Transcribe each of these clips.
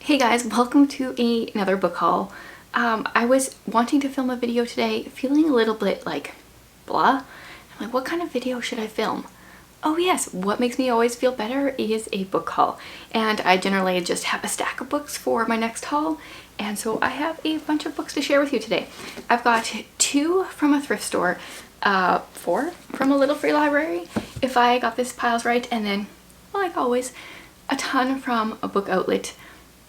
Hey guys, welcome to another book haul. I was wanting to film a video today, feeling a little bit like blah. I'm like, what kind of video should I film? Oh yes, what makes me always feel better is a book haul. And I generally just have a stack of books for my next haul. And so I have a bunch of books to share with you today. I've got 2 from a thrift store, 4 from a little free library, if I got this piles right, and then, like always, a ton from a book outlet.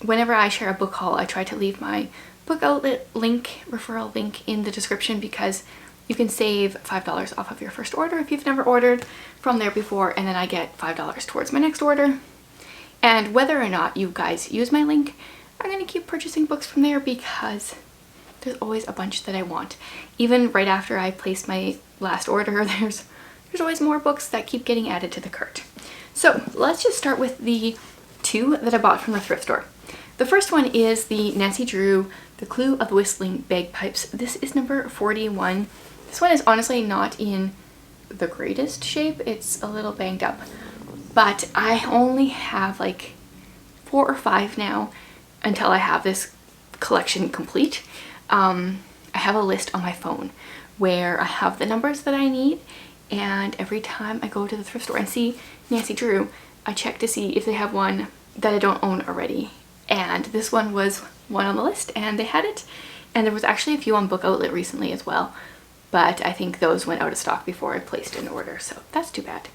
Whenever I share a book haul, I try to leave my book outlet referral link in the description because you can save $5 off of your first order if you've never ordered from there before, and then I get $5 towards my next order. And whether or not you guys use my link, I'm going to keep purchasing books from there because there's always a bunch that I want. Even right after I placed my last order, there's always more books that keep getting added to the cart. So let's just start with the 2 that I bought from the thrift store. The first one is the Nancy Drew, The Clue of the Whistling Bagpipes. This is number 41. This one is honestly not in the greatest shape. It's a little banged up, but I only have like 4 or 5 now until I have this collection complete. I have a list on my phone where I have the numbers that I need, and every time I go to the thrift store and see Nancy Drew, I check to see if they have one that I don't own already. And this one was one on the list and they had it, and there was actually a few on Book Outlet recently as well, but I think those went out of stock before I placed an order, so that's too bad.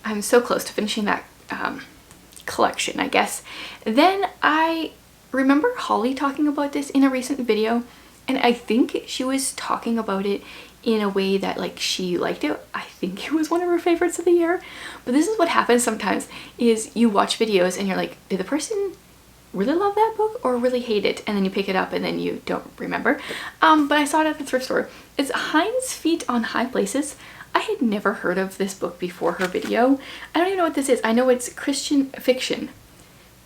I'm so close to finishing that collection, I guess. Then I remember Holly talking about this in a recent video, and I think she was talking about it in a way that like she liked it. I think it was one of her favorites of the year. But this is what happens sometimes, is you watch videos and you're like, did the person really love that book or really hate it? And then you pick it up and then you don't remember. But I saw it at the thrift store. It's Hind's Feet on High Places. I had never heard of this book before her video. I don't even know what this is. I know it's Christian fiction.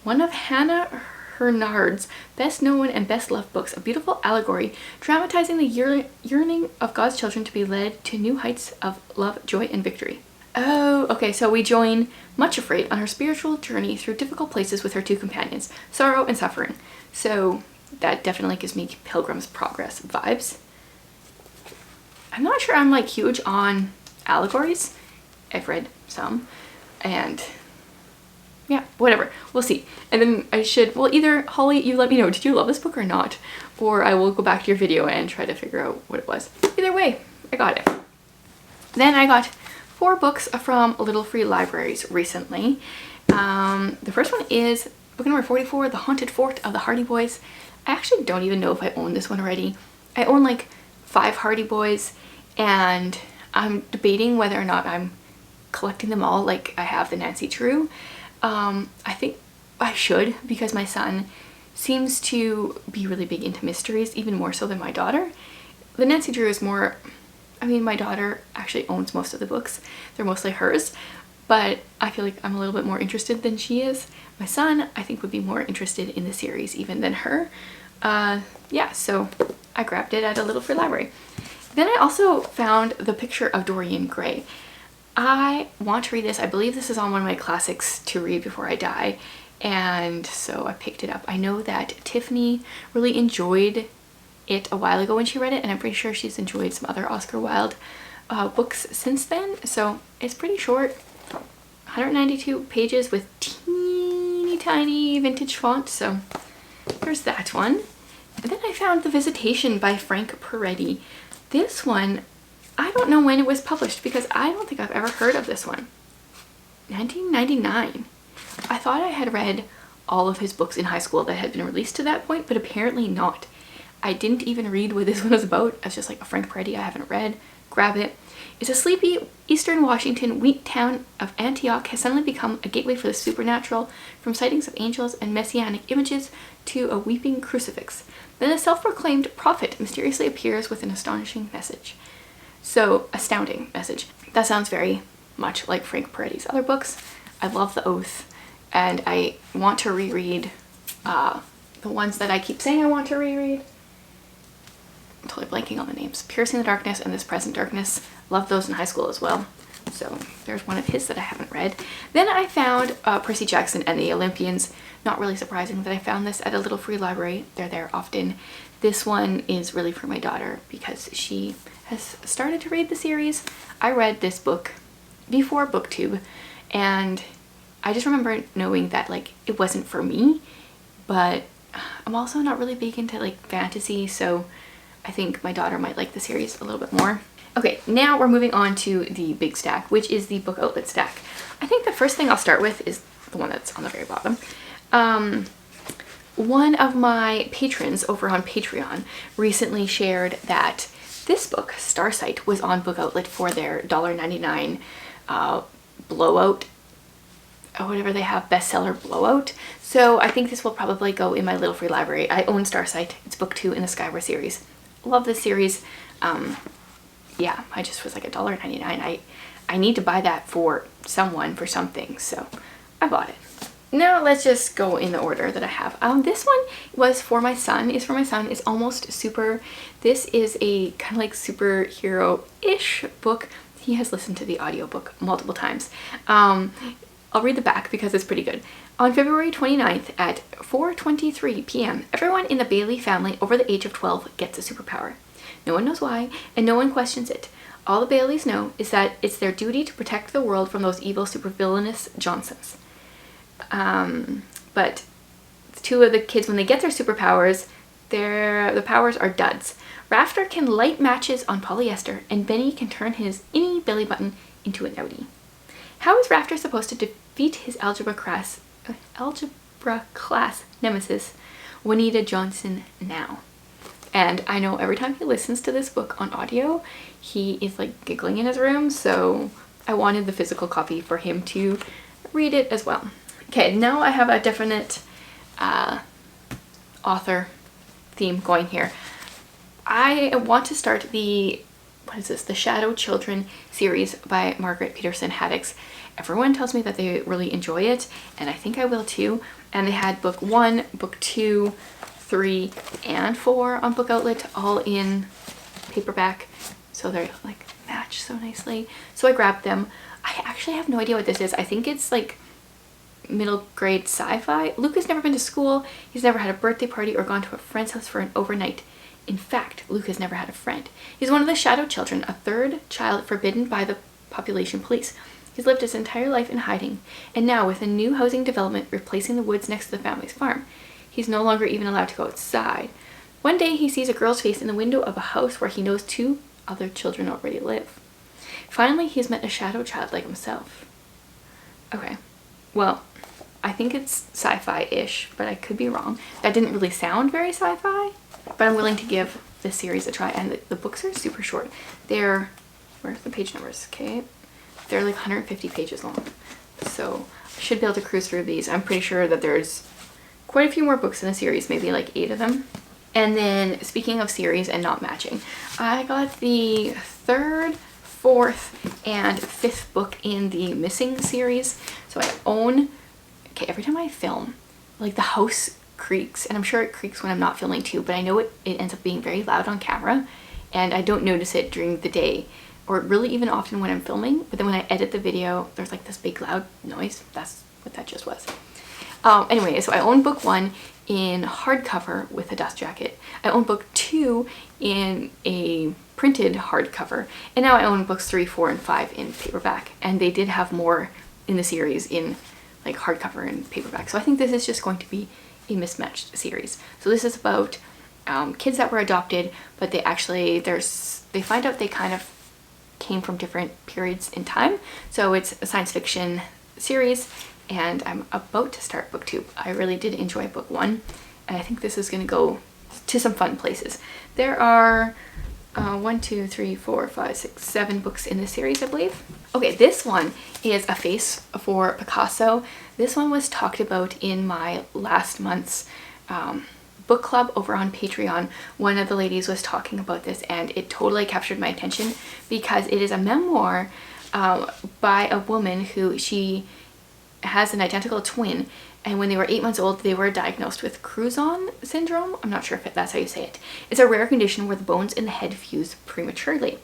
One of Hannah Hurnard's best known and best loved books, a beautiful allegory dramatizing the yearning of God's children to be led to new heights of love, joy, and victory. Oh, okay, so we join Much Afraid on her spiritual journey through difficult places with her 2 companions, sorrow and suffering. So that definitely gives me Pilgrim's Progress vibes. I'm not sure I'm like huge on allegories. I've read some, and yeah, whatever, we'll see. And then I should, well, either Holly, you let me know, did you love this book or not? Or I will go back to your video and try to figure out what it was. Either way, I got it. Then I got 4 books from Little Free Libraries recently. The first one is book number 44, The Haunted Fort of the Hardy Boys. I actually don't even know if I own this one already. I own like 5 Hardy Boys, and I'm debating whether or not I'm collecting them all like I have the Nancy Drew. I think I should, because my son seems to be really big into mysteries, even more so than my daughter. The Nancy Drew is more, I mean, my daughter actually owns most of the books. They're mostly hers, but I feel like I'm a little bit more interested than she is. My son, I think, would be more interested in the series even than her. Yeah, so I grabbed it at a Little Free Library. Then I also found The Picture of Dorian Gray. I want to read this. I believe this is on one of my classics to read before I die, and so I picked it up. I know that Tiffany really enjoyed it a while ago when she read it, and I'm pretty sure she's enjoyed some other Oscar Wilde books since then. So it's pretty short, 192 pages with teeny tiny vintage font, so there's that one. And then I found The Visitation by Frank Peretti. This one, I don't know when it was published because I don't think I've ever heard of this one. 1999. I thought I had read all of his books in high school that had been released to that point, but apparently not. I didn't even read what this one was about. I was just like, a Frank Peretti I haven't read, grab it. It's a sleepy eastern Washington wheat town of Antioch has suddenly become a gateway for the supernatural, from sightings of angels and messianic images to a weeping crucifix. Then a self-proclaimed prophet mysteriously appears with an astonishing message. So, astounding message. That sounds very much like Frank Peretti's other books. I love The Oath, and I want to reread the ones that I keep saying I want to reread. I'm totally blanking on the names. Piercing the Darkness and This Present Darkness. Loved those in high school as well. So there's one of his that I haven't read. Then I found Percy Jackson and the Olympians. Not really surprising that I found this at a little free library. They're there often. This one is really for my daughter because she has started to read the series. I read this book before BookTube, and I just remember knowing that like it wasn't for me, but I'm also not really big into like fantasy, so I think my daughter might like the series a little bit more. Okay, now we're moving on to the big stack, which is the book outlet stack. I think the first thing I'll start with is the one that's on the very bottom. One of my patrons over on Patreon recently shared that this book, Starsight, was on Book Outlet for their $1.99 blowout, or whatever they have, bestseller blowout. So I think this will probably go in my little free library. I own Starsight. It's book 2 in the Skyward series. Love this series. Yeah, I just was like $1.99. I need to buy that for someone for something, so I bought it. Now let's just go in the order that I have. This one was for my son. It's for my son. It's almost super. This is a kind of like superhero-ish book. He has listened to the audiobook multiple times. I'll read the back because it's pretty good. On February 29th at 4:23 p.m., everyone in the Bailey family over the age of 12 gets a superpower. No one knows why, and no one questions it. All the Baileys know is that it's their duty to protect the world from those evil supervillainous Johnsons. But two of the kids, when they get their superpowers, the powers are duds. Rafter can light matches on polyester, and Benny can turn his innie belly button into an outie. How is Rafter supposed to defeat his algebra class nemesis, Juanita Johnson, now? And I know every time he listens to this book on audio, he is like giggling in his room, so I wanted the physical copy for him to read it as well. Okay, now I have a definite author theme going here. I want to start the, what is this, the Shadow Children series by Margaret Peterson Haddix. Everyone tells me that they really enjoy it, and I think I will too. And they had book 1, book 2, 3, and 4 on Book Outlet, all in paperback, so they're like matched so nicely. So I grabbed them. I actually have no idea what this is. I think it's like middle grade sci-fi. Luke has never been to school. He's never had a birthday party or gone to a friend's house for an overnight. In fact, Luke has never had a friend. He's one of the Shadow Children, a third child forbidden by the population police. He's lived his entire life in hiding, and now with a new housing development replacing the woods next to the family's farm, he's no longer even allowed to go outside. One day he sees a girl's face in the window of a house where he knows 2 other children already live. Finally, he's met a shadow child like himself. Okay, well, I think it's sci-fi-ish, but I could be wrong. That didn't really sound very sci-fi, but I'm willing to give this series a try. And the books are super short. They're, where's the page numbers? Okay, they're like 150 pages long. So I should be able to cruise through these. I'm pretty sure that there's quite a few more books in the series, maybe like 8 of them. And then speaking of series and not matching, I got the 3rd, 4th, and 5th book in the Missing series. So I own, okay, every time I film, like the house creaks, and I'm sure it creaks when I'm not filming too, but I know it ends up being very loud on camera, and I don't notice it during the day, or really even often when I'm filming, but then when I edit the video, there's like this big loud noise. That's what that just was. Anyway, so I own book 1 in hardcover with a dust jacket. I own book 2 in a printed hardcover, and now I own books 3, 4, and 5 in paperback, and they did have more in the series in like hardcover and paperback. So I think this is just going to be a mismatched series. So this is about kids that were adopted, but they actually, they find out they kind of came from different periods in time. So it's a science fiction series, and I'm about to start book 2. I really did enjoy book 1, and I think this is going to go to some fun places. There are 1, 2, 3, 4, 5, 6, 7 books in this series, I believe. Okay, this one is A Face for Picasso. This one was talked about in my last month's book club over on Patreon. One of the ladies was talking about this, and it totally captured my attention because it is a memoir by a woman who she has an identical twin, and when they were 8 months old they were diagnosed with Cruzon syndrome. I'm not sure if that's how you say it. It's a rare condition where the bones in the head fuse prematurely,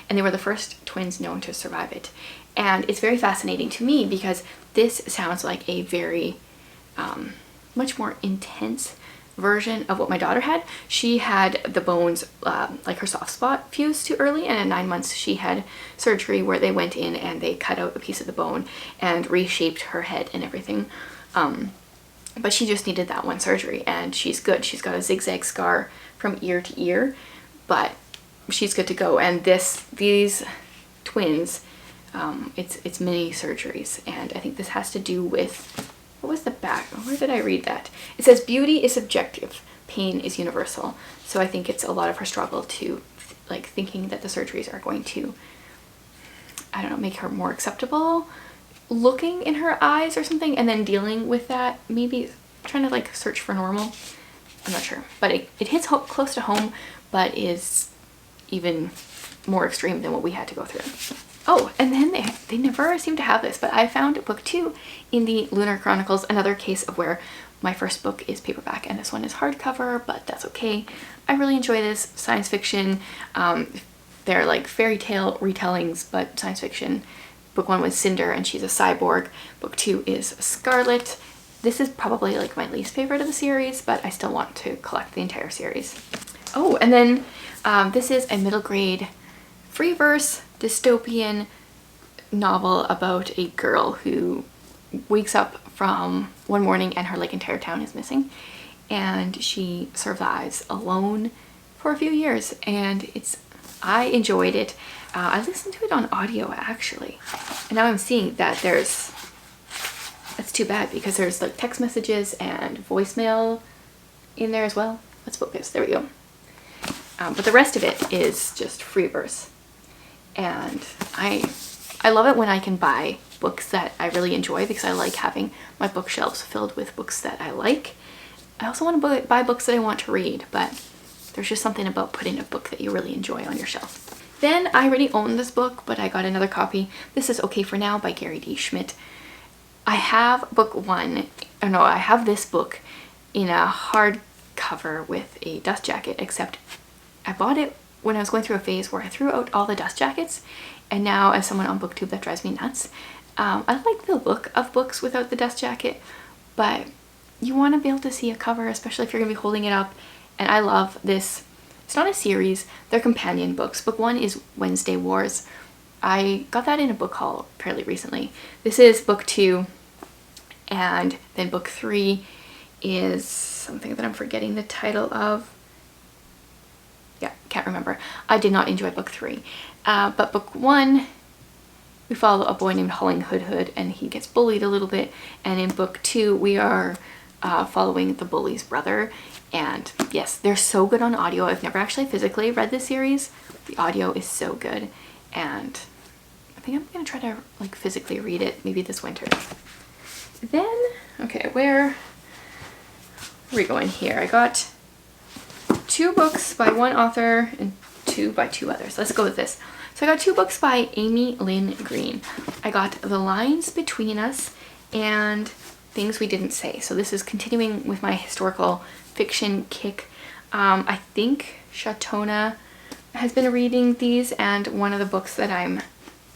and they were the first twins known to survive it. And it's very fascinating to me because this sounds like a very much more intense version of what my daughter had. She had the bones, like her soft spot, fused too early, and at 9 months she had surgery where they went in and they cut out a piece of the bone and reshaped her head and everything. But she just needed that one surgery, and she's good. She's got a zigzag scar from ear to ear, but she's good to go. And these twins, it's mini surgeries, and I think this has to do with, what was the back? Where did I read that? It says beauty is subjective, pain is universal. So I think it's a lot of her struggle to like thinking that the surgeries are going to, I don't know, make her more acceptable looking in her eyes or something, and then dealing with that, maybe trying to like search for normal. I'm not sure, but it hits close to home, but is even more extreme than what we had to go through. Oh, and then they never seem to have this, but I found book 2 in the Lunar Chronicles, another case of where my first book is paperback and this one is hardcover, but that's okay. I really enjoy this. Science fiction. They're like fairy tale retellings, but science fiction. Book 1 was Cinder and she's a cyborg. Book 2 is Scarlet. This is probably like my least favorite of the series, but I still want to collect the entire series. Oh, and then this is a middle grade free verse dystopian novel about a girl who wakes up from one morning and her like entire town is missing, and she survives alone for a few years, and I enjoyed it. I listened to it on audio actually, and now I'm seeing that that's too bad because there's like text messages and voicemail in there as well. Let's focus, there we go. But the rest of it is just free verse. And I love it when I can buy books that I really enjoy, because I like having my bookshelves filled with books that I like. I also want to buy books that I want to read, but there's just something about putting a book that you really enjoy on your shelf. Then I already own this book, but I got another copy. This is Okay for Now by Gary D. Schmidt. I have book 1, or no, I have this book in a hardcover with a dust jacket, except I bought it when I was going through a phase where I threw out all the dust jackets, and now as someone on BookTube, that drives me nuts. I like the look of books without the dust jacket, but you want to be able to see a cover, especially if you're going to be holding it up, and I love this. It's not a series, they're companion books. Book 1 is Wednesday Wars. I got that in a book haul fairly recently. This is book 2, and then book 3 is something that I'm forgetting the title of. Yeah, can't remember. I did not enjoy book 3. But book 1, we follow a boy named Hulling Hood, and he gets bullied a little bit. And in book 2, we are following the bully's brother. And yes, they're so good on audio. I've never actually physically read this series. The audio is so good. And I think I'm going to try to like physically read it maybe this winter. Then, okay, where are we going here? I got 2 books by one author and 2 by 2 others. Let's go with this. So I got 2 books by Amy Lynn Green. I got The Lines Between Us and Things We Didn't Say. So this is continuing with my historical fiction kick. I think Shatona has been reading these, and one of the books that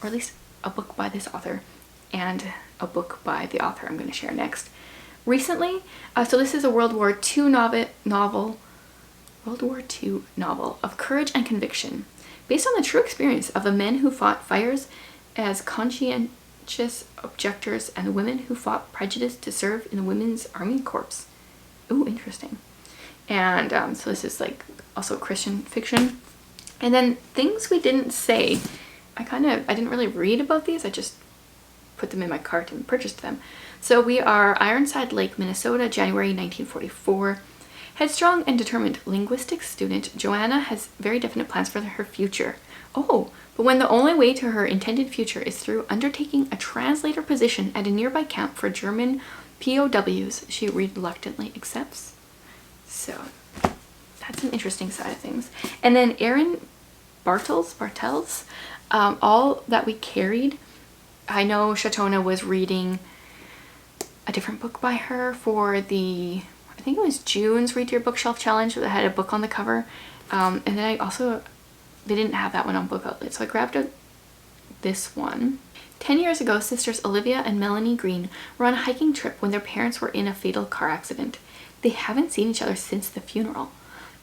or at least a book by this author and a book by the author I'm going to share next recently. So this is a World War II novel of courage and conviction, based on the true experience of the men who fought fires as conscientious objectors and the women who fought prejudice to serve in the Women's Army Corps. Ooh, interesting. And so this is like also Christian fiction. And then Things We Didn't Say. I didn't really read about these. I just put them in my cart and purchased them. So we are Ironside Lake, Minnesota, January 1944. Headstrong and determined linguistics student, Joanna has very definite plans for her future. Oh, but when the only way to her intended future is through undertaking a translator position at a nearby camp for German POWs, she reluctantly accepts. So that's an interesting side of things. And then Erin Bartels, All That We Carried. I know Shatona was reading a different book by her for the, I think it was June's Read Your Bookshelf Challenge that had a book on the cover. And then I also they didn't have that one on Book Outlet, so I grabbed this one. 10 years ago, sisters Olivia and Melanie Green were on a hiking trip when their parents were in a fatal car accident. They haven't seen each other since the funeral.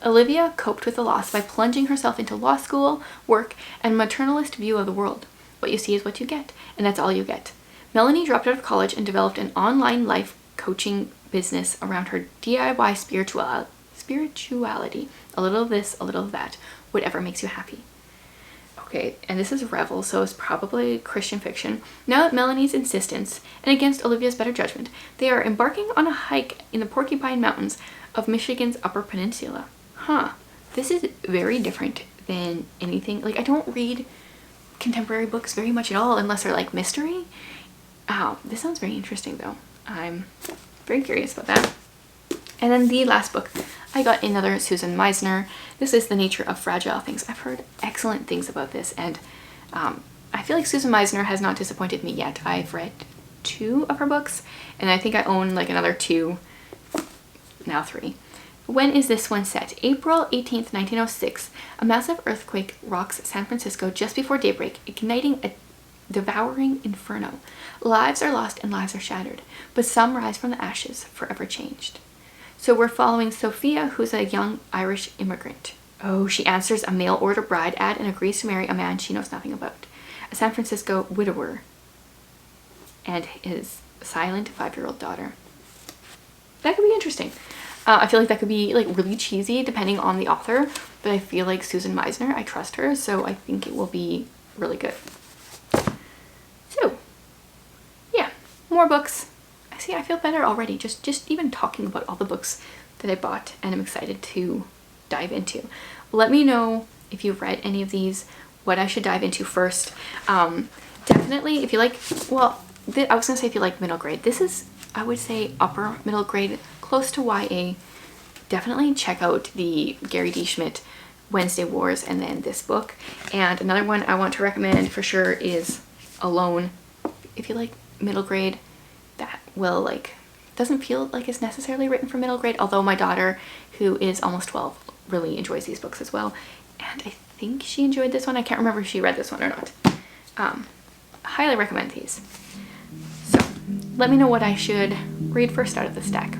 Olivia coped with the loss by plunging herself into law school, work, and a maternalist view of the world. What you see is what you get, and that's all you get. Melanie dropped out of college and developed an online life coaching business around her DIY spirituality. A little of this, a little of that, whatever makes you happy. Okay, and this is Revel, so it's probably Christian fiction. Now at Melanie's insistence, and against Olivia's better judgment, they are embarking on a hike in the Porcupine Mountains of Michigan's Upper Peninsula. Huh, this is very different than anything. Like, I don't read contemporary books very much at all unless they're like mystery. This sounds very interesting though. I'm very curious about that. And then the last book, I got another Susan Meisner. This is The Nature of Fragile Things. I've heard excellent things about this, and I feel like Susan Meisner has not disappointed me yet. I've read 2 of her books, and I think I own like another 2, now 3. When is this one set? April 18th, 1906. A massive earthquake rocks San Francisco just before daybreak, igniting a devouring inferno. Lives are lost and lives are shattered, but some rise from the ashes, forever changed. So we're following Sophia, who's a young Irish immigrant. Oh, she answers a mail order bride ad and agrees to marry a man she knows nothing about. A San Francisco widower and his silent 5-year-old daughter. That could be interesting. I feel like that could be like really cheesy depending on the author, but I feel like Susan Meisner, I trust her, so I think it will be really good. So, yeah, more books. See, I feel better already just even talking about all the books that I bought and I'm excited to dive into. Let me know if you've read any of these, what I should dive into first. Definitely if you like, well, I was gonna say if you like middle grade. This is, I would say, upper middle grade, close to YA. Definitely check out the Gary D. Schmidt Wednesday Wars and then this book. And another one I want to recommend for sure is Alone. If you like middle grade, that will like, doesn't feel like it's necessarily written for middle grade, although my daughter, who is almost 12, really enjoys these books as well. And I think she enjoyed this one. I can't remember if she read this one or not. Highly recommend these. So let me know what I should read first out of the stack.